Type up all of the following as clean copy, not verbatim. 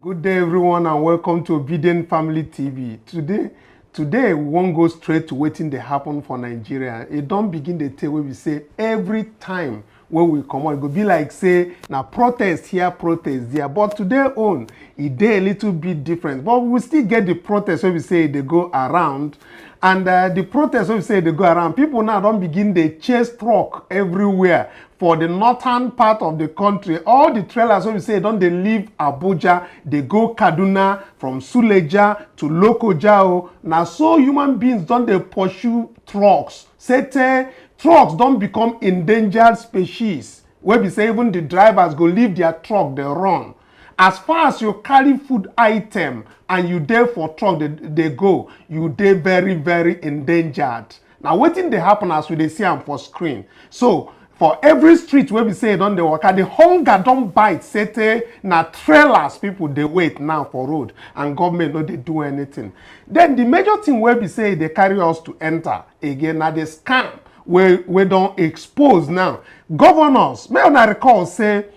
Good day, everyone, and welcome to Obedient Family TV. Today we won't go straight to waiting they happen for Nigeria. It don't begin the tell where we say every time when we come on, it go be like say now protest here, protest there. But today on, it day a little bit different. But we still get the protest where we say they go around. And the protests where we say they go around, people now don't begin they chase truck everywhere. For the northern part of the country, all the trailers when we say don't they leave Abuja, they go Kaduna, from Suleja to Lokoja. Now so human beings don't they pursue trucks. Say trucks don't become endangered species. Where we say even the drivers go leave their truck, they run. As far as you carry food item and you there for truck, they go, you there very, very endangered. Now waiting they happen as we they see them for screen. So for every street where we say don't they work, the hunger don't bite. Say na trailers people they wait now for road and government no they do anything. Then the major thing where we say they carry us to enter again now the scam we don't expose now. Governors, may I recall say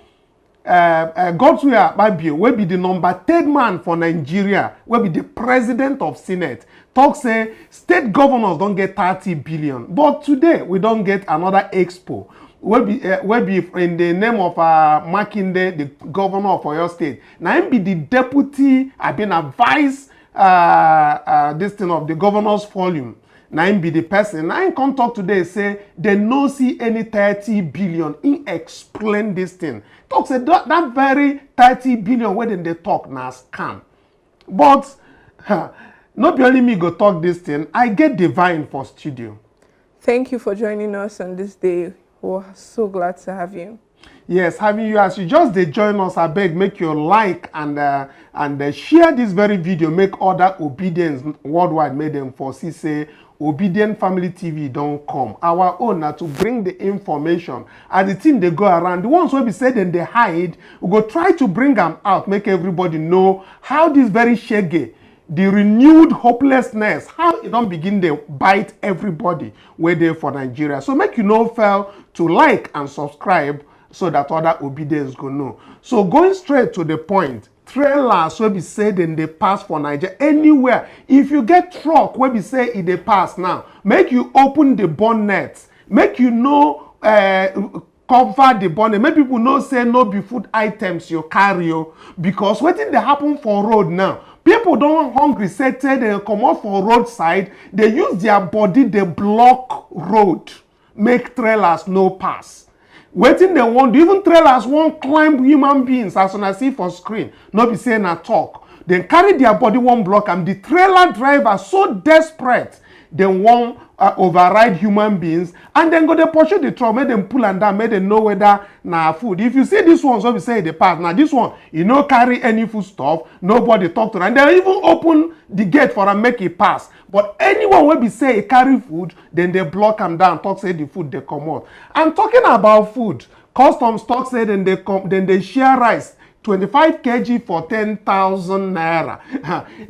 Akpabio will be the number 3rd man for Nigeria, will be the president of Senate. Talk say state governors don't get 30 billion, but today we don't get another expo. Will be in the name of Makinde, the governor of Oyo State. Now him be the deputy, I've been a vice this thing of the governor's volume. Now him be the person. Now him come talk today say they no see any 30 billion. He explain this thing. Talk say that very 30 billion when they talk now scam. But not only me go talk this thing. I get Divine for studio. Thank you for joining us on this day. We're so glad to have you. Yes, having you as you just they join us, I beg make your like and share this very video. Make other obedience worldwide made them foresee say Obedient Family TV don't come. Our own now to bring the information. As the thing they go around, the ones where we say then they hide, we go try to bring them out, make everybody know how this very shaggy, the renewed hopelessness, how it don't begin to bite everybody where they for Nigeria. So make you know fail to like and subscribe so that other obedience go know. So going straight to the point, trailers where we say then they pass for Nigeria anywhere. If you get truck where we say it they pass now, make you open the bonnet, make you know cover the bonnet. Make people know say no be food items you carry because waiting they happen for road now. People don't hungry, say they come off for roadside, they use their body, they block road, make trailers no pass. Waiting they want, even trailers won't climb human beings as soon as see for screen, not be saying a talk. Then carry their body one block and the trailer driver so desperate, they won't override human beings and then go they pursue the truck, make them pull and down, make them know whether na food. If you see this one, so we say the pass. Now this one, you no carry any food stuff, nobody talk to them. And they even open the gate for them make it pass. But anyone will be say carry food, then they block them down, talk say the food they come out. And talking about food, customs talk say then they share rice. 25 kg for 10,000 naira.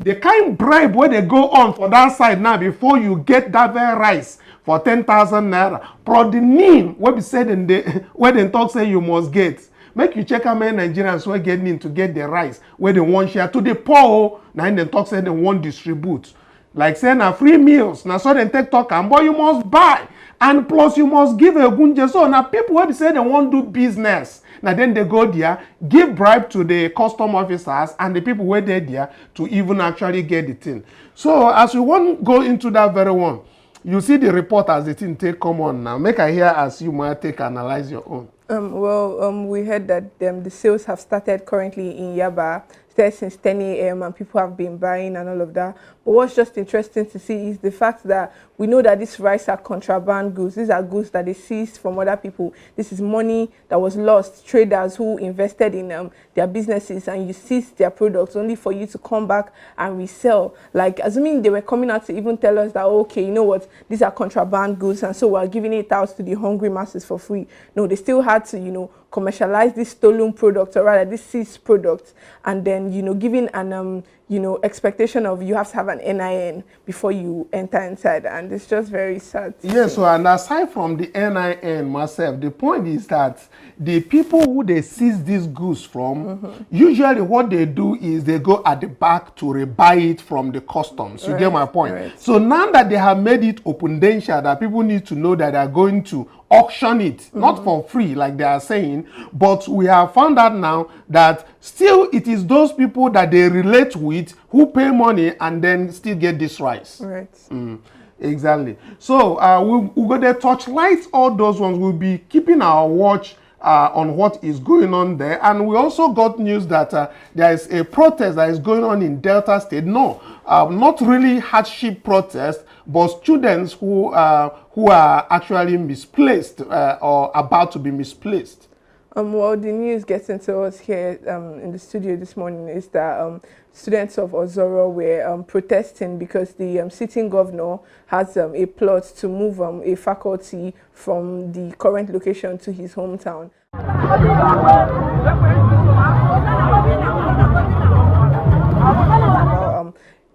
The kind bribe where they go on for that side now before you get that very rice for 10,000 naira. But the name where we said in the where they talk say you must get. Make you check how many Nigerians were getting in to get the rice where they want share to the poor. Now they talk say they want distribute. Like saying na free meals. Now so they take talk and boy you must buy. And plus you must give a gunje. So now people where they say they want to do business. Now then they go there, give bribe to the custom officers and the people where they're there to even actually get the thing. So as we won't go into that very one, you see the report as the thing take come on now. Make I hear as you might take analyze your own. We heard that the sales have started currently in Yaba since 10 a.m. and people have been buying and all of that. But what's just interesting to see is the fact that we know that these rice are contraband goods. These are goods that they seized from other people. This is money that was lost. Traders who invested in their businesses and you seized their products only for you to come back and resell. Like, assuming they were coming out to even tell us that, okay, you know what, these are contraband goods and so we're giving it out to the hungry masses for free. No, they still had to, commercialize this stolen product, or rather this seized product, and then, you know, giving an you know, expectation of you have to have an NIN before you enter inside, and it's just very sad. Yes, so and aside from the NIN myself, the point is that the people who they seize these goods from, usually what they do is they go at the back to rebuy it from the customs. You get my point? Right. So now that they have made it open danger, that people need to know that they are going to auction it, not for free like they are saying, but we have found out now that still it is those people that they relate with who pay money and then still get this rice. Right. Exactly. So we're going to touchlight all those ones. We'll be keeping our watch on what is going on there. And we also got news that there is a protest that is going on in Delta State. No, not really hardship protest, but students who are actually misplaced or about to be misplaced. Well, the news getting to us here in the studio this morning is that students of Ozoro were protesting because the sitting governor has a plot to move a faculty from the current location to his hometown.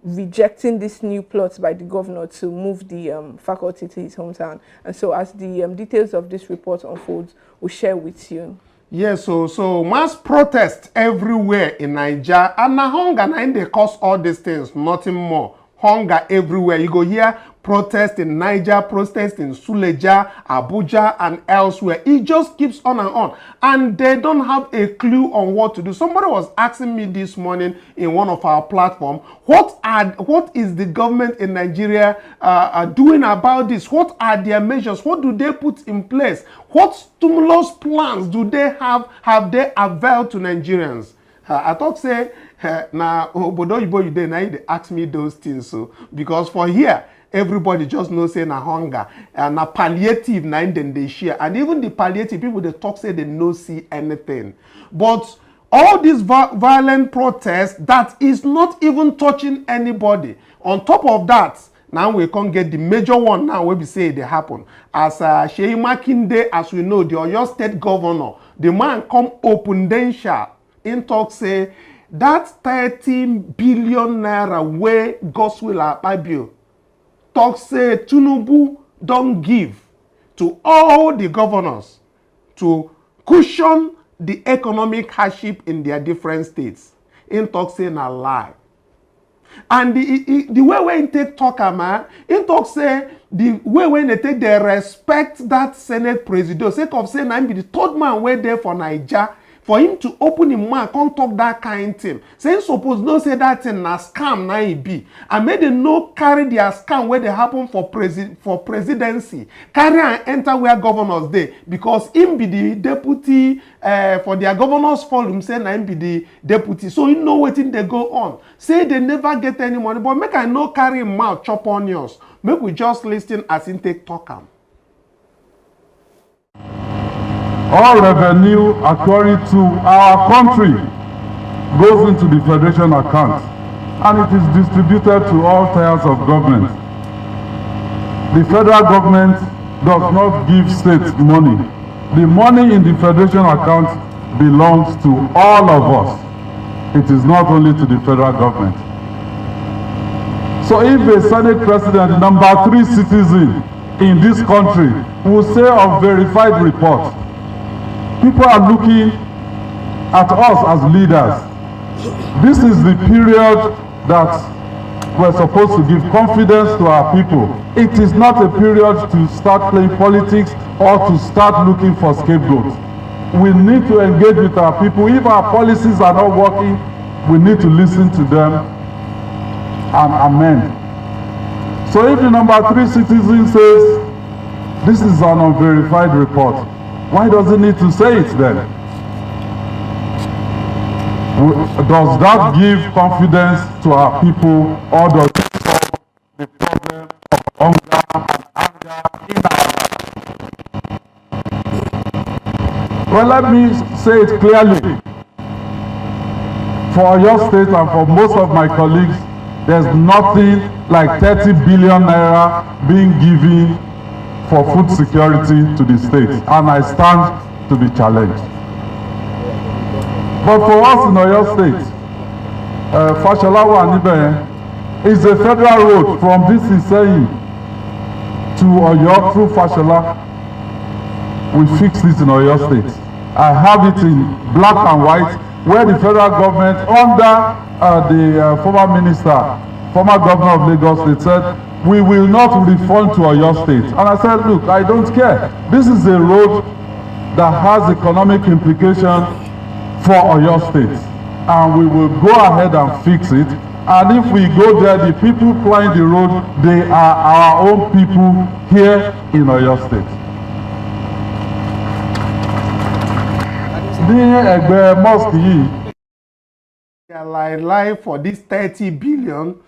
Rejecting this new plot by the governor to move the faculty to his hometown. And so as the details of this report unfolds, we'll share with you. Yes, so mass protests everywhere in Nigeria, and na hunger and they cause all these things, nothing more. Hunger everywhere. You go here, protest in Niger, protest in Suleja, Abuja, and elsewhere. It just keeps on and on. And they don't have a clue on what to do. Somebody was asking me this morning in one of our platforms, what is the government in Nigeria doing about this? What are their measures? What do they put in place? What stimulus plans do they have they availed to Nigerians? I thought say, now, obodo yibo you dey na they ask me those things, so because for here everybody just knows say na hunger and na palliative na then they share, and even the palliative people they talk say they no see anything. But all these violent protests that is not even touching anybody. On top of that, now we can't get the major one now where we say they happen. As Sheyi Makinde, as we know, the Oyo State governor, the man come open danger in talk say that 13 billion naira way Godswill Akpabio talk say Tinubu don't give to all the governors to cushion the economic hardship in their different states. In talk say na lie. And the way when take talk, man, in talk say the way when they take they respect that Senate president, sake of saying I'm be the third man way there for Nigeria. For him to open him mouth, can't talk that kind thing. Say suppose no say that thing na scam na it be. And make them no carry their scam where they happen for presidency. Carry and enter where governors dey, because him be the deputy for their governors forum. Say na him be the deputy, so you know what thing they go on. Say they never get any money, but make I no carry him mouth chop onions. Make we just listen as him take talk am. All revenue accruing to our country goes into the federation account, and it is distributed to all tiers of government. The federal government does not give states money. The money in the federation account belongs to all of us. It is not only to the federal government. So if a Senate president, number 3 citizen in this country, will say of verified report, people are looking at us as leaders. This is the period that we're supposed to give confidence to our people. It is not a period to start playing politics or to start looking for scapegoats. We need to engage with our people. If our policies are not working, we need to listen to them and amend. So if the number 3 citizen says this is an unverified report, why does it need to say it then? Does that give confidence to our people, or does it solve the problem of hunger and anger in our lives? Well, let me say it clearly. For your state and for most of my colleagues, there's nothing like 30 billion naira being given for food security to the state, and I stand to be challenged. But for us in Oyo State, Fashalawa Anibe is a federal road from this Iseyin to Oyo through Fashala. We fixed it in Oyo State. I have it in black and white, where the federal government, under the former minister, former governor of Lagos State, said, we will not refund to Oyo State. And I said, look, I don't care. This is a road that has economic implications for Oyo State. And we will go ahead and fix it. And if we go there, the people plying the road, they are our own people here in Oyo State. The mosque lie for this 30 billion.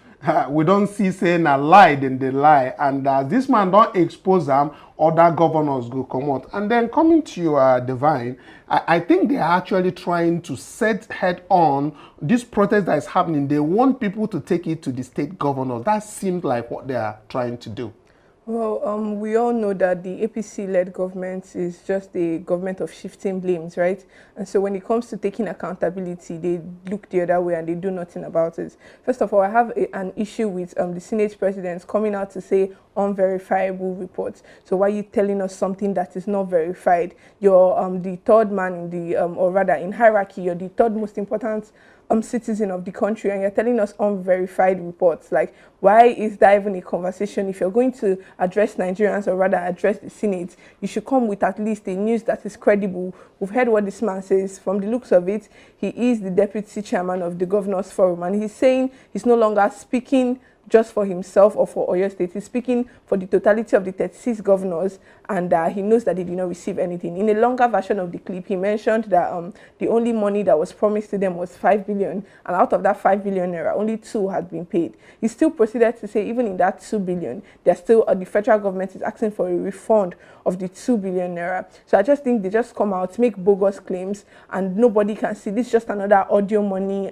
We don't see saying a lie, then they lie. And this man don't expose them, other governors go come out. And then coming to your Divine, I think they are actually trying to set head on this protest that is happening. They want people to take it to the state governors. That seems like what they are trying to do. Well, we all know that the APC-led government is just a government of shifting blames, right? And so when it comes to taking accountability, they look the other way and they do nothing about it. First of all, I have an issue with the Senate presidents coming out to say unverifiable reports. So why are you telling us something that is not verified? You're the third man in the, or rather in hierarchy, you're the third most important citizen of the country, and you're telling us unverified reports. Like, why is that even a conversation? If you're going to address Nigerians, or rather address the Senate, you should come with at least a news that is credible. We've heard what this man says. From the looks of it, he is the deputy chairman of the Governors Forum, and he's saying he's no longer speaking just for himself or for Oyo State. He's speaking for the totality of the 36 governors, and he knows that they did not receive anything. In a longer version of the clip, he mentioned that the only money that was promised to them was 5 billion, and out of that 5 billion naira, only 2 had been paid. He still proceeded to say even in that 2 billion, there's still the federal government is asking for a refund of the 2 billion naira. So I just think they just come out, make bogus claims, and nobody can see. This is just another audio money,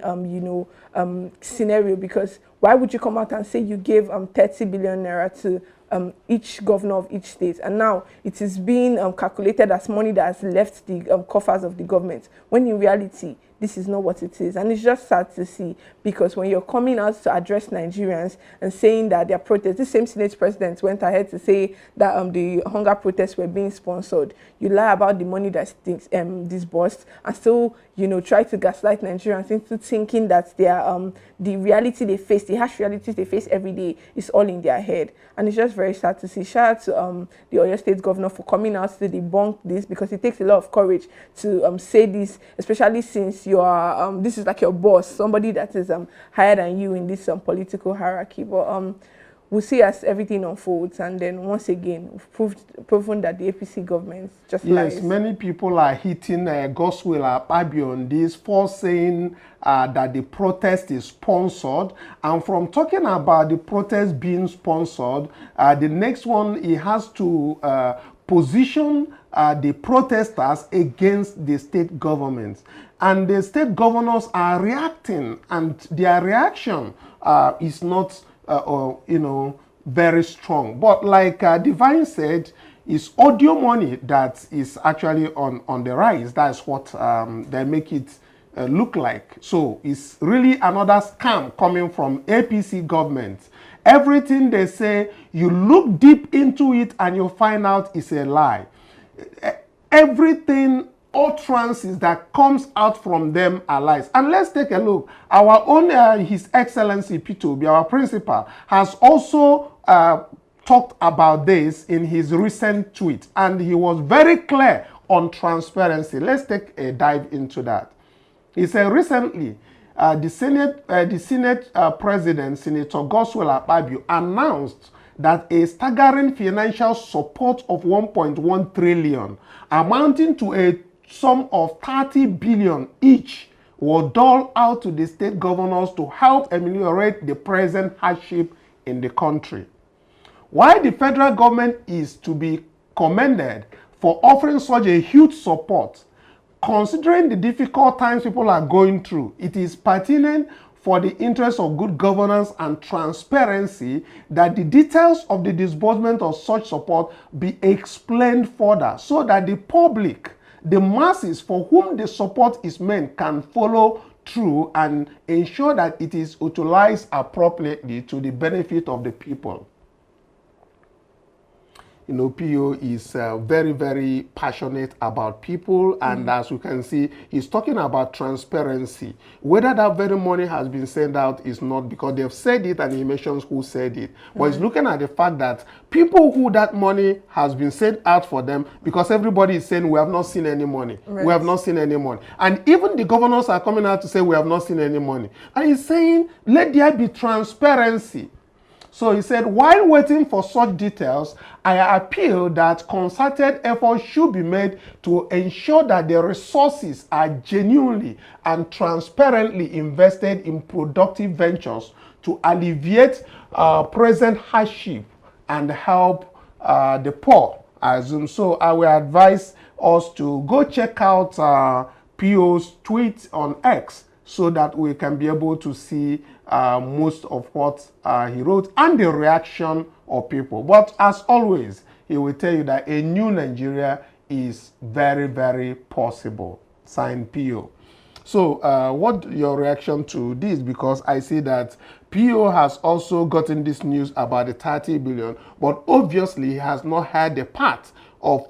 scenario, because why would you come out and say you gave 30 billion naira to each governor of each state, and now it is being calculated as money that has left the coffers of the government, when in reality this is not what it is? And it's just sad to see, because when you're coming out to address Nigerians and saying that their protests, the same Senate president went ahead to say that the hunger protests were being sponsored. You lie about the money that's disbursed, and still, you know, try to gaslight Nigerians into thinking that they are, the reality they face, the harsh realities they face every day, is all in their head. And it's just very sad to see. Shout out to the Oyo State governor for coming out to debunk this, because it takes a lot of courage to say this, especially since you are this is like your boss, somebody that is higher than you in this political hierarchy. But we'll see as everything unfolds, and then once again we've proven that the APC government just lies. Yes, many people are hitting Gospel Akpabio on this for saying that the protest is sponsored. And from talking about the protest being sponsored, the next one, he has to position the protesters against the state governments. And the state governors are reacting, and their reaction is not very strong. But like Divine said, it's audio money that is actually on the rise. That's what they make it look like. So it's really another scam coming from APC government. Everything they say, you look deep into it and you find out it's a lie. Everything, utterances that comes out from them are lies. And let's take a look. Our own His Excellency P2B, our principal, has also talked about this in his recent tweet, and he was very clear on transparency. Let's take a dive into that. He said recently, the Senate President, Senator Gospel Akpabio, announced that a staggering financial support of 1.1 trillion, amounting to a sum of 30 billion each, were doled out to the state governors to help ameliorate the present hardship in the country. While the federal government is to be commended for offering such a huge support, considering the difficult times people are going through, it is pertinent for the interest of good governance and transparency that the details of the disbursement of such support be explained further, so that the public the masses for whom the support is meant can follow through and ensure that it is utilized appropriately to the benefit of the people. You know, PO is very, very passionate about people, and as you can see, he's talking about transparency. Whether that very money has been sent out is not because they've said it, and he mentions who said it. But he's looking at the fact that people who that money has been sent out for them, because everybody is saying we have not seen any money. Right. We have not seen any money. And even the governors are coming out to say we have not seen any money. And he's saying, let there be transparency. So he said, while waiting for such details, I appeal that concerted efforts should be made to ensure that the resources are genuinely and transparently invested in productive ventures to alleviate present hardship and help the poor. So I will advise us to go check out PO's tweet on X so that we can be able to see most of what he wrote and the reaction of people. But as always, he will tell you that a new Nigeria is very, very possible. Signed, PO. So what your reaction to this? Because I see that PO has also gotten this news about the 30 billion, but obviously he has not heard the part of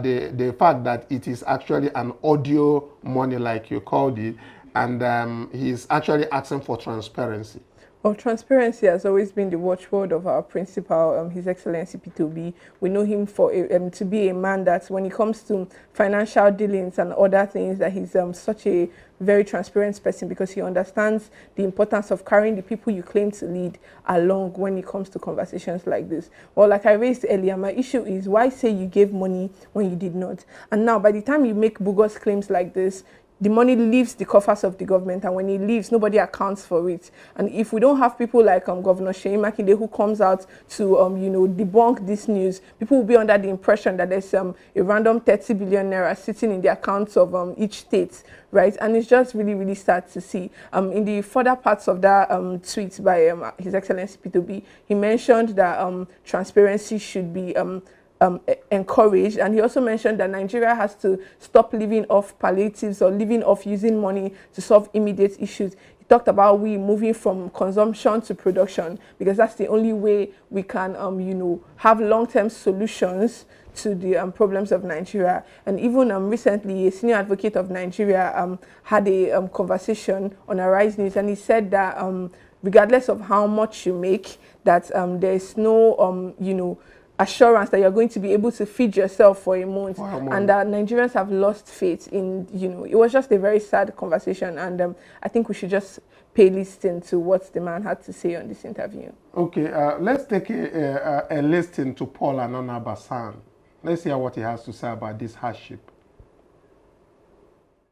the fact that it is actually an audio money, like you called it. And he's actually asking for transparency. Well, transparency has always been the watchword of our principal, His Excellency P2B. We know him for to be a man that when it comes to financial dealings and other things, that he's such a very transparent person, because he understands the importance of carrying the people you claim to lead along when it comes to conversations like this. Well, like I raised earlier, my issue is, why say you gave money when you did not? And now, by the time you make bogus claims like this, the money leaves the coffers of the government, and when it leaves, nobody accounts for it. And if we don't have people like Governor Seyi Makinde, who comes out to debunk this news, people will be under the impression that there's a random 30 billion naira sitting in the accounts of each state, right? And it's just really, really sad to see. In the further parts of that tweet by His Excellency P2B, he mentioned that transparency should be encouraged, and he also mentioned that Nigeria has to stop living off palliatives or living off using money to solve immediate issues. He talked about we moving from consumption to production, because that's the only way we can have long-term solutions to the problems of Nigeria. And even recently, a senior advocate of Nigeria had a conversation on Arise News, and he said that regardless of how much you make, that there is no assurance that you're going to be able to feed yourself for a month, and that Nigerians have lost faith in, it was just a very sad conversation, and I think we should just pay listen to what the man had to say on this interview. Okay, let's take a listen to Paul Anona Basan. Let's hear what he has to say about this hardship.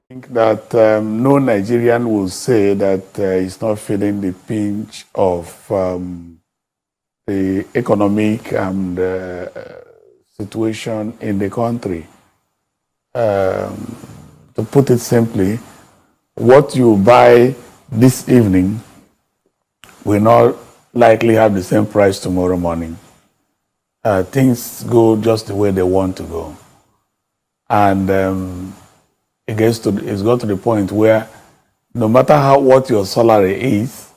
I think that no Nigerian will say that he's not feeling the pinch of the economic and situation in the country. To put it simply, what you buy this evening will not likely have the same price tomorrow morning. Things go just the way they want to go. And it's got to the point where no matter what your salary is,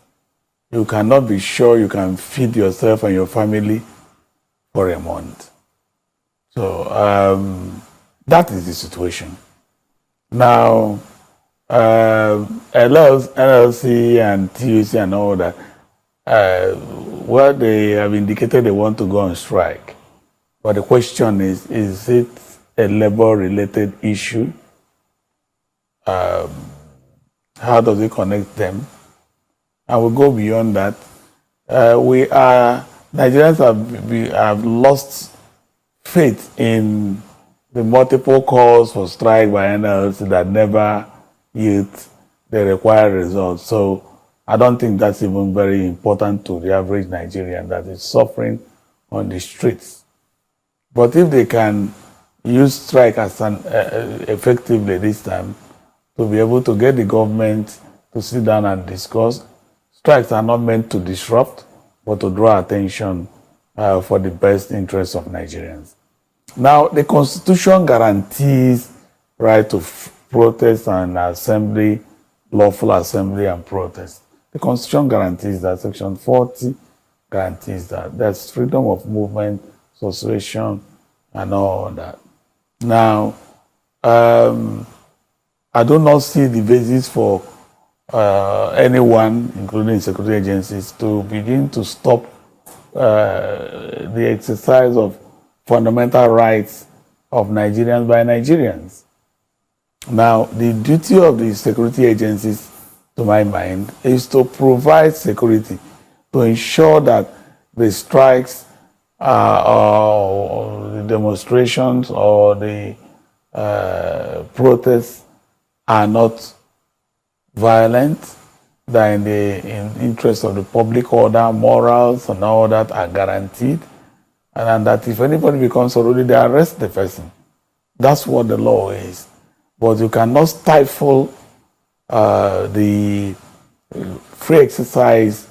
you cannot be sure you can feed yourself and your family for a month. So that is the situation. Now, LLC and TUC and all that, well, they have indicated they want to go on strike. But the question is it a labor-related issue? How does it connect them? And we'll go beyond that. Nigerians have lost faith in the multiple calls for strike by NLC that never yield the required results. So I don't think that's even very important to the average Nigerian that is suffering on the streets. But if they can use strike as effectively this time to be able to get the government to sit down and discuss. Strikes are not meant to disrupt, but to draw attention for the best interests of Nigerians. Now, the Constitution guarantees right to protest and assembly, lawful assembly and protest. The Constitution guarantees that. Section 40 guarantees that. There's freedom of movement, association, and all that. Now, I do not see the basis for anyone, including security agencies, to begin to stop the exercise of fundamental rights of Nigerians by Nigerians. Now, the duty of the security agencies, to my mind, is to provide security, to ensure that the strikes or the demonstrations or the protests are not violent, that in the interest of the public order, morals and all that are guaranteed, and that if anybody becomes unruly, they arrest the person. That's what the law is. But you cannot stifle the free exercise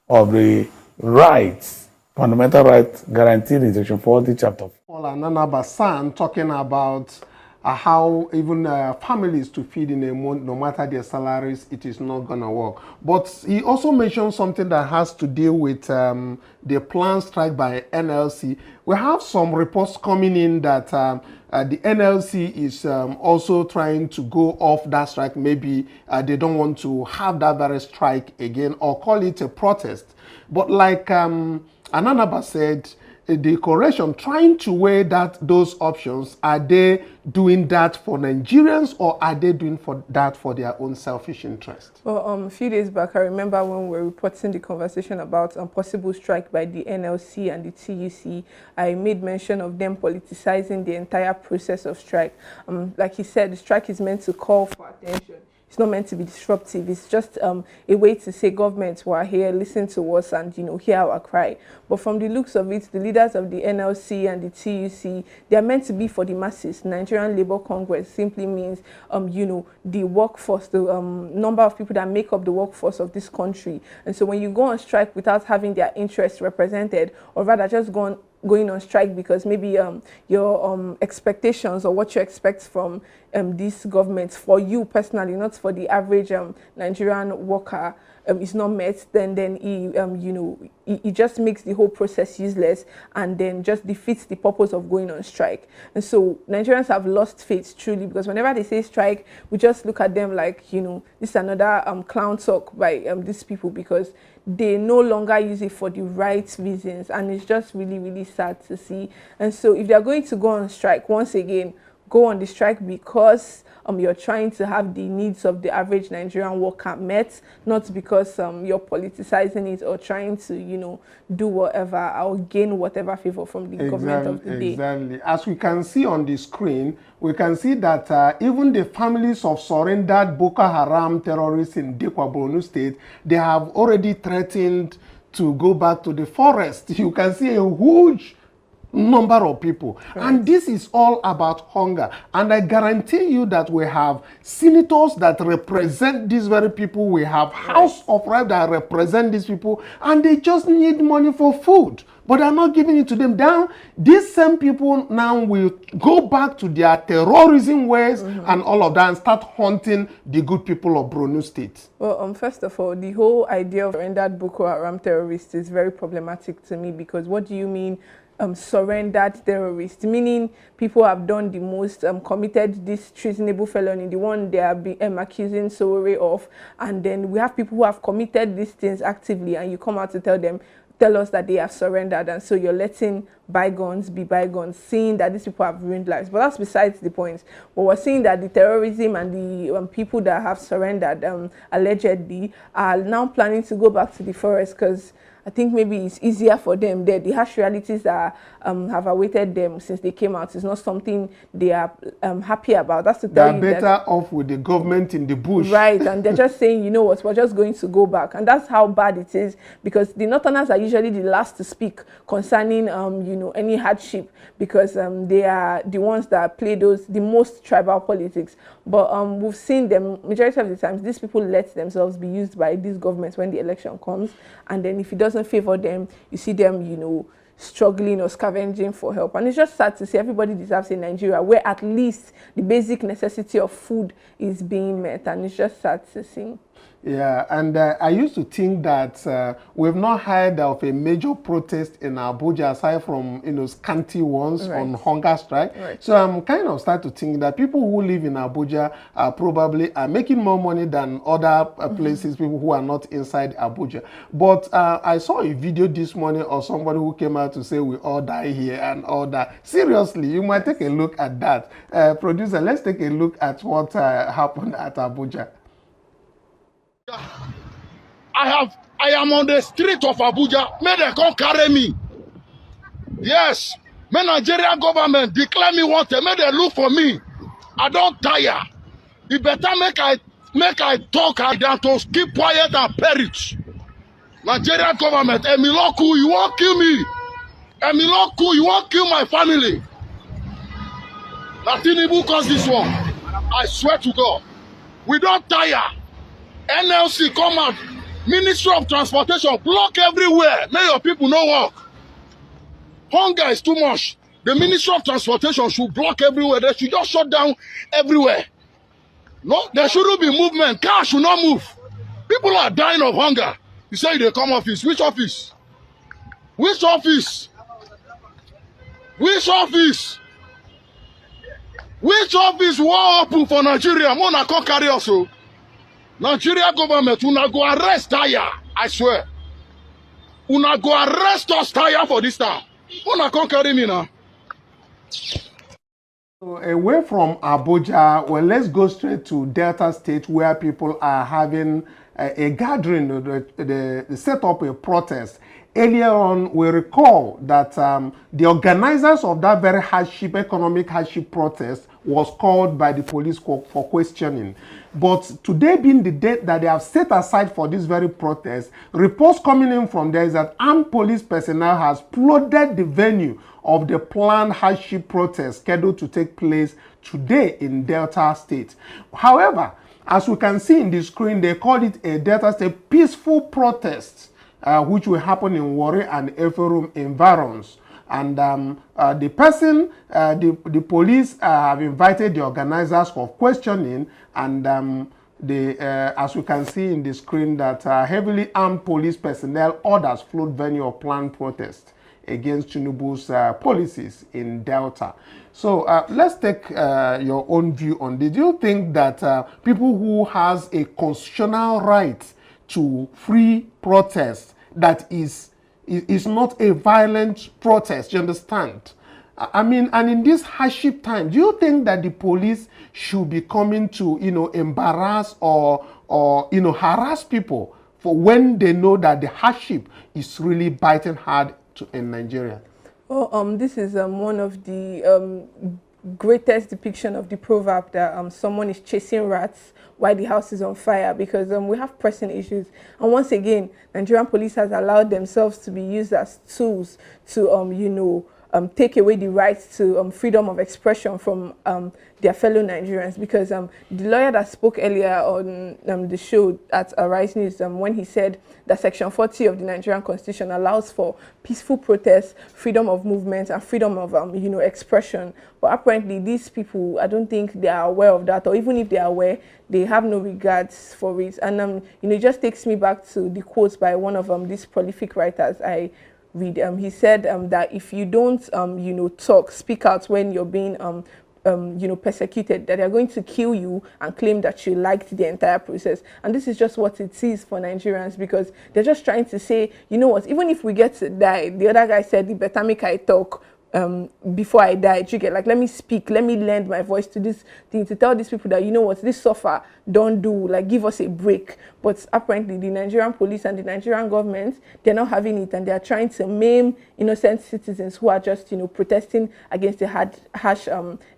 of the rights, fundamental rights guaranteed in Section 40, Chapter 4. Nana Basan talking about how even families to feed in a month, no matter their salaries, it is not going to work. But he also mentioned something that has to deal with the planned strike by NLC. We have some reports coming in that the NLC is also trying to go off that strike. Maybe they don't want to have that very strike again or call it a protest. But like Ananaba said, the coalition trying to weigh those options, are they doing that for Nigerians or are they doing that for their own selfish interest? Well, a few days back, I remember when we were reporting the conversation about possible strike by the NLC and the TUC, I made mention of them politicizing the entire process of strike. Like he said, the strike is meant to call for attention. It's not meant to be disruptive. It's just a way to say, government, we're here, listen to us and, hear our cry. But from the looks of it, the leaders of the NLC and the TUC, they are meant to be for the masses. Nigerian Labour Congress simply means, the workforce, the number of people that make up the workforce of this country. And so when you go on strike without having their interests represented, or rather just going on strike because maybe your expectations or what you expect from this government for you personally, not for the average Nigerian worker, is not met, then it just makes the whole process useless and then just defeats the purpose of going on strike. And so Nigerians have lost faith truly, because whenever they say strike, we just look at them like, this is another clown talk by these people, because they no longer use it for the right reasons, and it's just really, really sad to see. And so if they're going to go on strike, once again, go on the strike because you're trying to have the needs of the average Nigerian worker met, not because you're politicizing it or trying to, do whatever or gain whatever favor from the government of the day. Exactly. As we can see on the screen, we can see that even the families of surrendered Boko Haram terrorists in Dikwa, Borno State, they have already threatened to go back to the forest. You can see a huge number of people. Right. And this is all about hunger. And I guarantee you that we have senators that represent these very people. We have House of Reps that represent these people. And they just need money for food. But they're not giving it to them. Down, these same people now will go back to their terrorism ways and all of that and start hunting the good people of Borno State. Well, first of all, the whole idea of surrendered Boko Haram terrorists is very problematic to me, because what do you mean surrendered terrorists? Meaning people have done the most, committed this treasonable felony, the one they are accusing Sowore of, and then we have people who have committed these things actively, and you come out to tell us that they have surrendered, and so you're letting bygones be bygones, seeing that these people have ruined lives. But that's besides the point. But we're seeing that the terrorism and the people that have surrendered allegedly are now planning to go back to the forest, because I think maybe it's easier for them there. The harsh realities that have awaited them since they came out is not something they are happy about. That's to tell you they're better off with the government in the bush. Right, and they're just saying, you know what, we're just going to go back. And that's how bad it is, because the Northerners are usually the last to speak concerning, any hardship, because they are the ones that play the most tribal politics. But we've seen them, majority of the times, these people let themselves be used by these governments when the election comes. And then if it doesn't favor them, you see them, struggling or scavenging for help. And it's just sad to see everybody deserves a Nigeria where at least the basic necessity of food is being met. And it's just sad to see. Yeah, and I used to think that we've not heard of a major protest in Abuja aside from, scanty ones on hunger strike. Right. So I'm kind of start to think that people who live in Abuja probably are making more money than other places, people who are not inside Abuja. But I saw a video this morning of somebody who came out to say we all die here and all that. Seriously, you might take a look at that. Producer, let's take a look at what happened at Abuja. I am on the street of Abuja. May they come carry me. Yes. May Nigerian government declare me wanted. May they look for me. I don't tire. You better make I talk than to keep quiet and perish. Nigerian government, Emiloku, you won't kill me. Emiloku, you won't kill my family. Tinubu caused this one. I swear to God. We don't tire. NLC come out, Ministry of Transportation, block everywhere. May your people no work. Hunger is too much. The Ministry of Transportation should block everywhere. They should just shut down everywhere. No, there shouldn't be movement. Cars should not move. People are dying of hunger. You say they come office. Which office? Which office? Which office? Which office will open for Nigeria? Mona come carry us. Nigeria government, una go arrest Taya, I swear. Una go arrest us Taya for this time. Una come carry me now. So away from Abuja, well, let's go straight to Delta State where people are having a gathering, they set up a protest. Earlier on, we recall that the organizers of that very economic hardship protest was called by the police for questioning. But today being the date that they have set aside for this very protest, reports coming in from there is that armed police personnel has flooded the venue of the planned hardship protest scheduled to take place today in Delta State. However, as we can see in the screen, they called it a Delta State peaceful protest, which will happen in Warri and Eferum environs. And the police have invited the organizers for questioning, and as we can see in the screen, that heavily armed police personnel orders flood venue of planned protest against Tinubu's policies in Delta. So let's take your own view on this. Do you think that people who has a constitutional right to free protest that is not a violent protest, you understand? I mean, and in this hardship time, do you think that the police should be coming to, embarrass or harass people for when they know that the hardship is really biting hard in Nigeria? Well, this is one of the greatest depiction of the proverb that someone is chasing rats while the house is on fire, because we have pressing issues. And once again, Nigerian police has allowed themselves to be used as tools to, take away the right to freedom of expression from their fellow Nigerians. Because the lawyer that spoke earlier on the show at Arise News, when he said that Section 40 of the Nigerian Constitution allows for peaceful protest, freedom of movement, and freedom of expression. But apparently these people, I don't think they are aware of that, or even if they are aware, they have no regards for it. And it just takes me back to the quotes by one of these prolific writers I read. He said that if you don't speak out when you're being persecuted, that they're going to kill you and claim that you liked the entire process. And this is just what it is for Nigerians, because they're just trying to say, you know what, even if we get to die, the other guy said, the better make I talk before I die. You get, like, let me speak, let me lend my voice to this thing to tell these people that, you know what, this suffer, don't do, like, give us a break. But apparently the Nigerian police and the Nigerian government, they're not having it, and they're trying to maim innocent citizens who are just, protesting against the harsh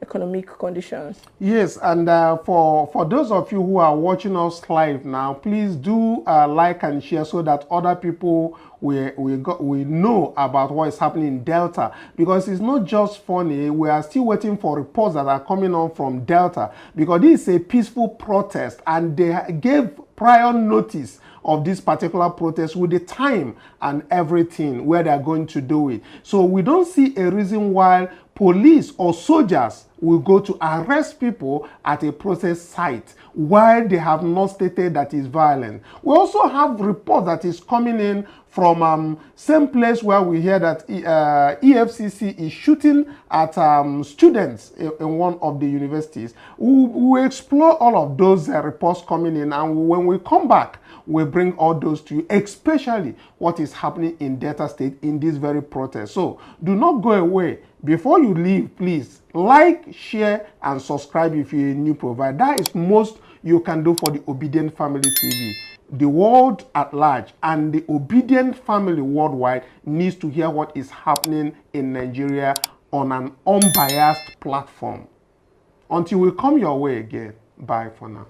economic conditions. Yes, and for those of you who are watching us live now, please do like and share so that other people we know about what is happening in Delta, because it's not just funny. We are still waiting for reports that are coming on from Delta, because this is a peaceful protest and they gave prior notice of this particular protest with the time and everything where they're going to do it. So we don't see a reason why police or soldiers will go to arrest people at a protest site while they have not stated that it's violent. We also have reports that is coming in from same place where we hear that EFCC is shooting at students in one of the universities. We will explore all of those reports coming in, and when we come back, we'll bring all those to you, especially what is happening in Delta State in this very protest. So do not go away. Before you leave, please like, share, and subscribe if you're a new provider. That is most you can do for the Obedient Family TV. The world at large and the Obedient family worldwide needs to hear what is happening in Nigeria on an unbiased platform. Until we come your way again, bye for now.